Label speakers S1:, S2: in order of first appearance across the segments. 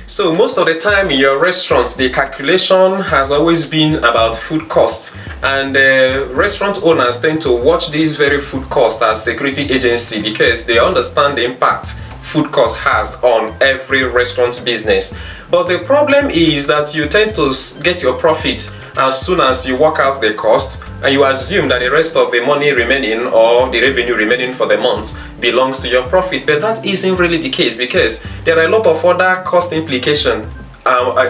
S1: So most of the time in your restaurants, the calculation has always been about food costs, and restaurant owners tend to watch these very food costs as security agency because they understand the impact food cost has on every restaurant business. But the problem is that you tend to get your profit as soon as you work out the cost, and you assume that the rest of the money remaining or the revenue remaining for the month belongs to your profit. But that isn't really the case, because there are a lot of other cost implications.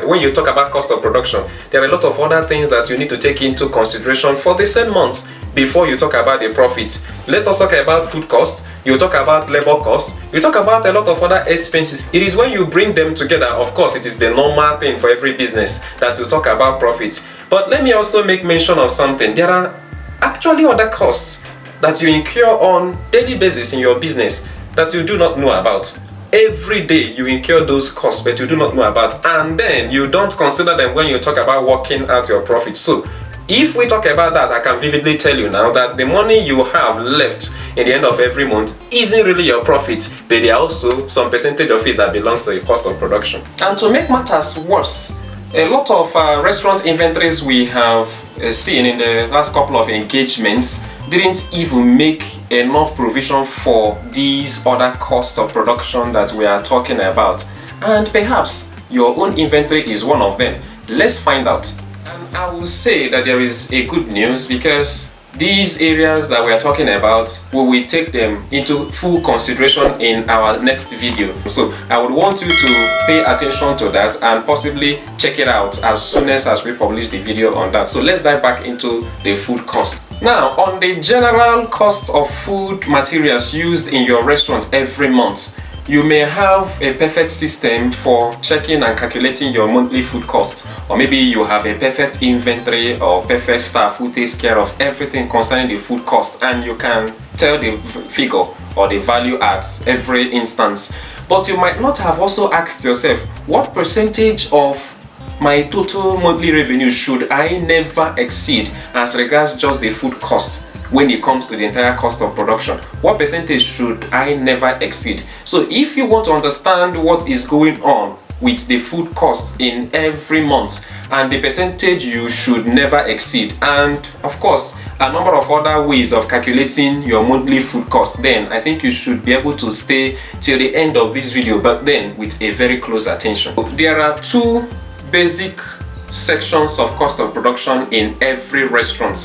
S1: When you talk about cost of production, there are a lot of other things that you need to take into consideration for the same month before you talk about the profit. Let us talk about food cost, you talk about labor cost, you talk about a lot of other expenses. It is when you bring them together, of course, it is the normal thing for every business that you talk about profit. But let me also make mention of something. There are actually other costs that you incur on daily basis in your business that you do not know about. Every day you incur those costs, but you do not know about, and then you don't consider them when you talk about working out your profit. So if we talk about that, I can vividly tell you now that the money you have left in the end of every month isn't really your profit, but there are also some percentage of it that belongs to the cost of production. And to make matters worse, a lot of restaurant inventories we have seen in the last couple of engagements didn't even make enough provision for these other costs of production that we are talking about. And perhaps your own inventory is one of them. Let's find out. And I will say that there is a good news, because these areas that we are talking about, we will take them into full consideration in our next video. So I would want you to pay attention to that and possibly check it out as soon as we publish the video on that. So let's dive back into the food cost. Now, on the general cost of food materials used in your restaurant every month, you may have a perfect system for checking and calculating your monthly food cost, or maybe you have a perfect inventory or perfect staff who takes care of everything concerning the food cost, and you can tell the figure or the value at every instance. But you might not have also asked yourself, what percentage of my total monthly revenue should I never exceed as regards just the food cost when it comes to the entire cost of production? What percentage should I never exceed? So if you want to understand what is going on with the food cost in every month and the percentage you should never exceed, and of course a number of other ways of calculating your monthly food cost, then I think you should be able to stay till the end of this video, but then with a very close attention. There are two basic sections of cost of production in every restaurant.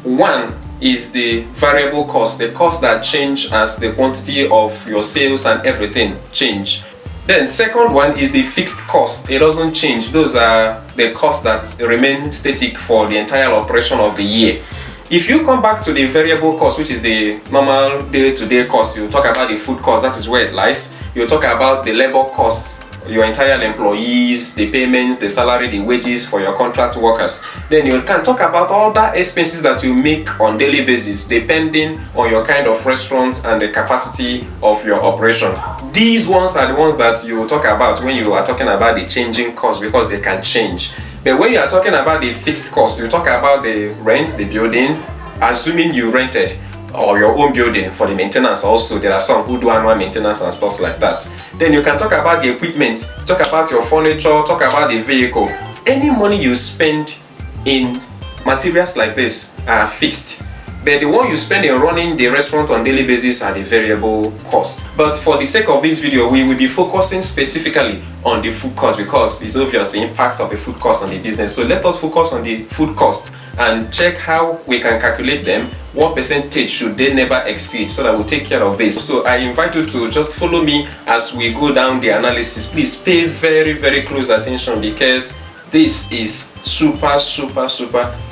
S1: One is the variable cost, the cost that change as the quantity of your sales and everything change. Then second one is the fixed cost. It doesn't change. Those are the costs that remain static for the entire operation of the year. If you come back to the variable cost, which is the normal day-to-day cost, you talk about the food cost, that is where it lies. You talk about the labor cost, your entire employees, the payments, the salary, the wages for your contract workers. Then you can talk about all the expenses that you make on daily basis depending on your kind of restaurant and the capacity of your operation. These ones are the ones that you will talk about when you are talking about the changing costs, because they can change. But when you are talking about the fixed cost, you talk about the rent, the building, assuming you rented, or your own building for the maintenance. Also, there are some who do annual maintenance and stuff like that. Then you can talk about the equipment, talk about your furniture, talk about the vehicle. Any money you spend in materials like this are fixed, but the one you spend in running the restaurant on daily basis are the variable cost. But for the sake of this video, we will be focusing specifically on the food cost, because it's obvious the impact of the food cost on the business. So let us focus on the food cost and check how we can calculate them. What percentage should they never exceed, so that we'll take care of this. So I invite you to just follow me as we go down the analysis. Please pay very, very close attention, because this is super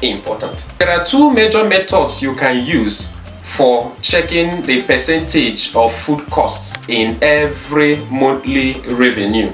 S1: important. There are two major methods you can use for checking the percentage of food costs in every monthly revenue.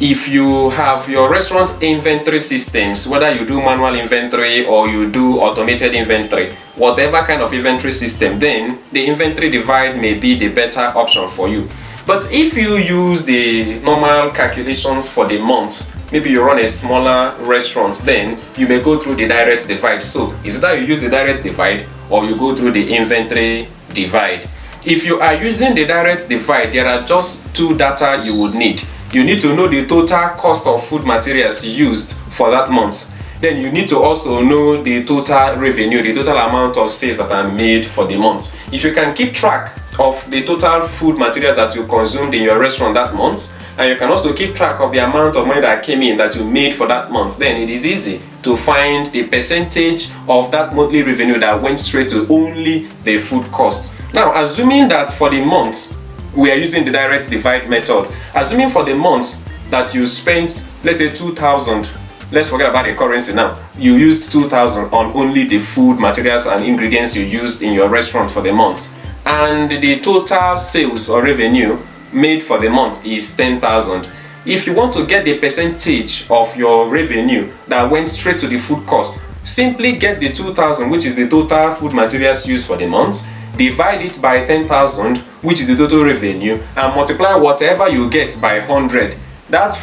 S1: If you have your restaurant inventory systems, whether you do manual inventory or you do automated inventory, whatever kind of inventory system, then the inventory divide may be the better option for you. But if you use the normal calculations for the month, maybe you run a smaller restaurant, then you may go through the direct divide. So it's either you use the direct divide or you go through the inventory divide. If you are using the direct divide, there are just two data you would need. You need to know the total cost of food materials used for that month. Then you need to also know the total revenue, the total amount of sales that are made for the month. If you can keep track of the total food materials that you consumed in your restaurant that month, and you can also keep track of the amount of money that came in that you made for that month, then it is easy to find the percentage of that monthly revenue that went straight to only the food cost. Now, assuming that for the month, we are using the direct divide method. Assuming for the month that you spent, let's say 2,000, let's forget about the currency now. You used 2,000 on only the food materials and ingredients you used in your restaurant for the month. And the total sales or revenue made for the month is 10,000. If you want to get the percentage of your revenue that went straight to the food cost, simply get the 2,000, which is the total food materials used for the month, divide it by 10,000, which is the total revenue, and multiply whatever you get by 100. That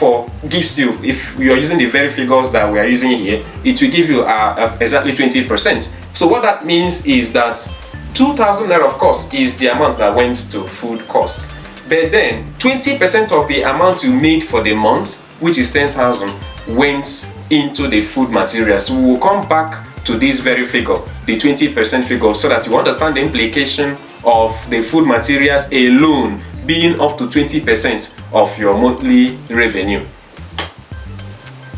S1: gives you, if you are using the very figures that we are using here, it will give you exactly 20%. So what that means is that 2,000 naira, of course, is the amount that went to food costs. But then 20% of the amount you made for the month, which is 10,000, went into the food materials. So we will come back to this very figure, the 20% figure, so that you understand the implication of the food materials alone being up to 20% of your monthly revenue.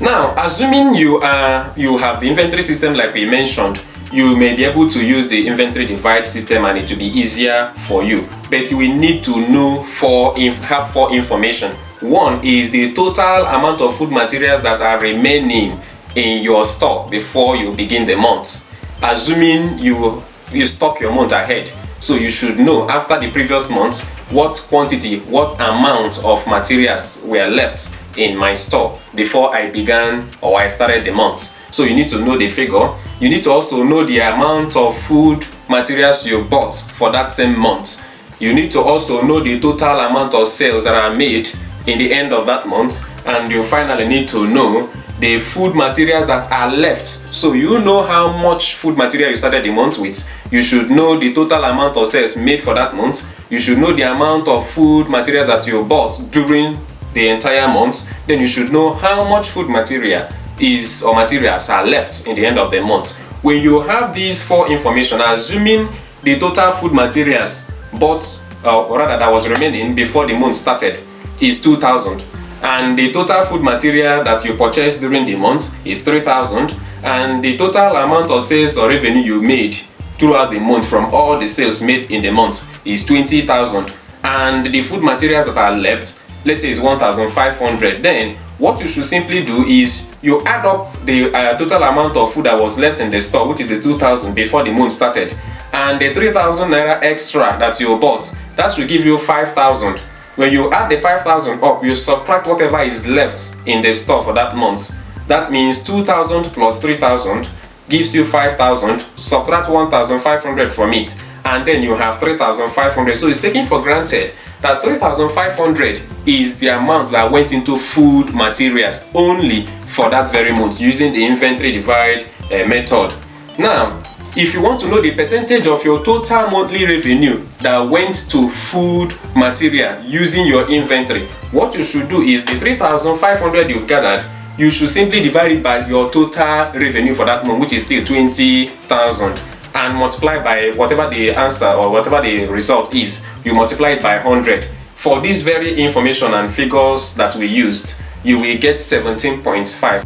S1: Now, assuming you have the inventory system like we mentioned, you may be able to use the inventory divide system and it will be easier for you. But you will need to know have four information. One is the total amount of food materials that are remaining in your store before you begin the month. Assuming you stock your month ahead, so you should know after the previous month what quantity, what amount of materials were left in my store before I began or I started the month. So you need to know the figure. You need to also know the amount of food materials you bought for that same month. You need to also know the total amount of sales that are made in the end of that month, and you finally need to know the food materials that are left. So you know how much food material you started the month with. You should know the total amount of sales made for that month. You should know the amount of food materials that you bought during the entire month. Then you should know how much food material materials are left in the end of the month. When you have these four information, assuming the total food materials bought or rather that was remaining before the month started is 2,000, and the total food material that you purchased during the month is 3,000, and the total amount of sales or revenue you made throughout the month from all the sales made in the month is 20,000, and the food materials that are left, let's say, is 1,500, then what you should simply do is you add up the total amount of food that was left in the store, which is the 2,000 before the month started, and the 3,000 naira extra that you bought, that should give you 5,000. When you add the 5,000 up, you subtract whatever is left in the store for that month. That means 2,000 plus 3,000 gives you 5,000. Subtract 1,500 from it, and then you have 3,500. So it's taken for granted that 3,500 is the amount that went into food materials only for that very month using the inventory divide method. Now, if you want to know the percentage of your total monthly revenue that went to food material using your inventory, what you should do is the 3,500 you've gathered, you should simply divide it by your total revenue for that month, which is still 20,000, and multiply by whatever the answer or whatever the result is. You multiply it by 100. For this very information and figures that we used, you will get 17.5.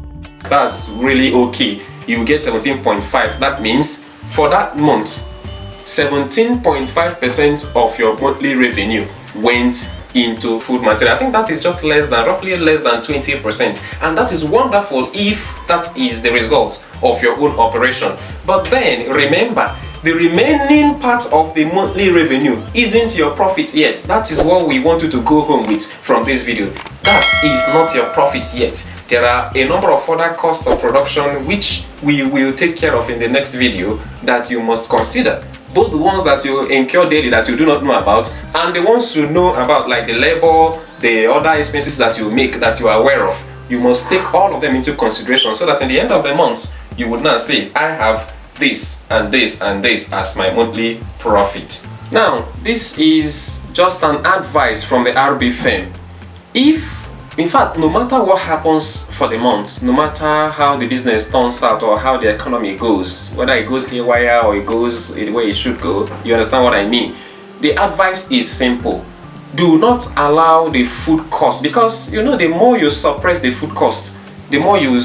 S1: That's really okay. You will get 17.5. That means for that month, 17.5% of your monthly revenue went into food material. I think that is just roughly less than 20%, and that is wonderful if that is the result of your own operation. But then remember, the remaining part of the monthly revenue isn't your profit yet. That is what we want you to go home with from this video. That is not your profit yet. There are a number of other costs of production which we will take care of in the next video that you must consider. Both the ones that you incur daily that you do not know about, and the ones you know about, like the labor, the other expenses that you make that you are aware of. You must take all of them into consideration so that in the end of the month, you would not say, I have this and this and this as my monthly profit. Now, this is just an advice from the RB firm. If In fact, no matter what happens for the month, no matter how the business turns out or how the economy goes, whether it goes haywire or it goes the way it should go, you understand what I mean? The advice is simple. Do not allow the food cost, because you know, the more you suppress the food cost, the more you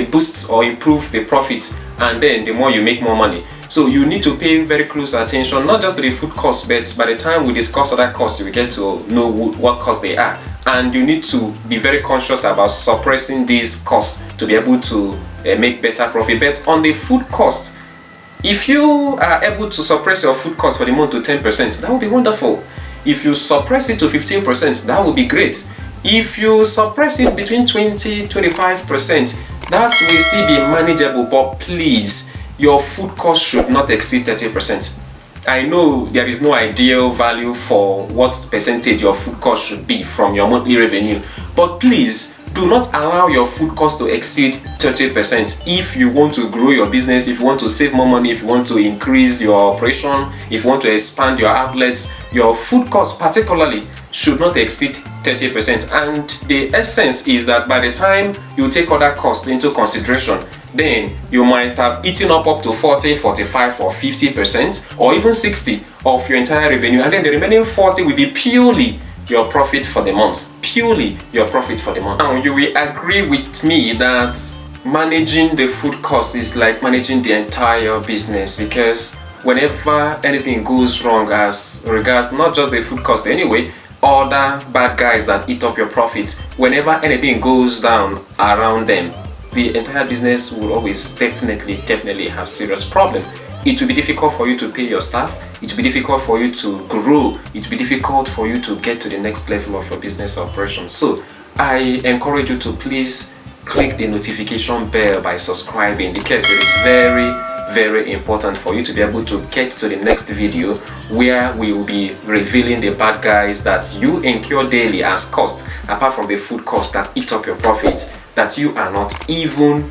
S1: boost or improve the profit, and then the more you make more money. So you need to pay very close attention, not just to the food cost, but by the time we discuss other costs, you will get to know what costs they are. And you need to be very conscious about suppressing these costs to be able to make better profit. But on the food cost, if you are able to suppress your food cost for the month to 10%, that would be wonderful. If you suppress it to 15%, that would be great. If you suppress it between 20-25%, that will still be manageable, but please, your food cost should not exceed 30%. I know there is no ideal value for what percentage your food cost should be from your monthly revenue, but please do not allow your food cost to exceed 30%. If you want to grow your business, if you want to save more money, if you want to increase your operation, if you want to expand your outlets, your food cost particularly should not exceed 30%. And the essence is that by the time you take other costs into consideration, then you might have eaten up to 40, 45 or 50% or even 60 of your entire revenue, and then the remaining 40 will be purely your profit for the month. Purely your profit for the month. Now you will agree with me that managing the food cost is like managing the entire business, because whenever anything goes wrong as regards not just the food cost anyway, other bad guys that eat up your profit, whenever anything goes down around them, the entire business will always definitely have serious problem. It will be difficult for you to pay your staff. It will be difficult for you to grow. It will be difficult for you to get to the next level of your business operation. So I encourage you to please click the notification bell by subscribing, because it is very important for you to be able to get to the next video, where we will be revealing the bad guys that you incur daily as cost, apart from the food cost that eat up your profits, that you are not even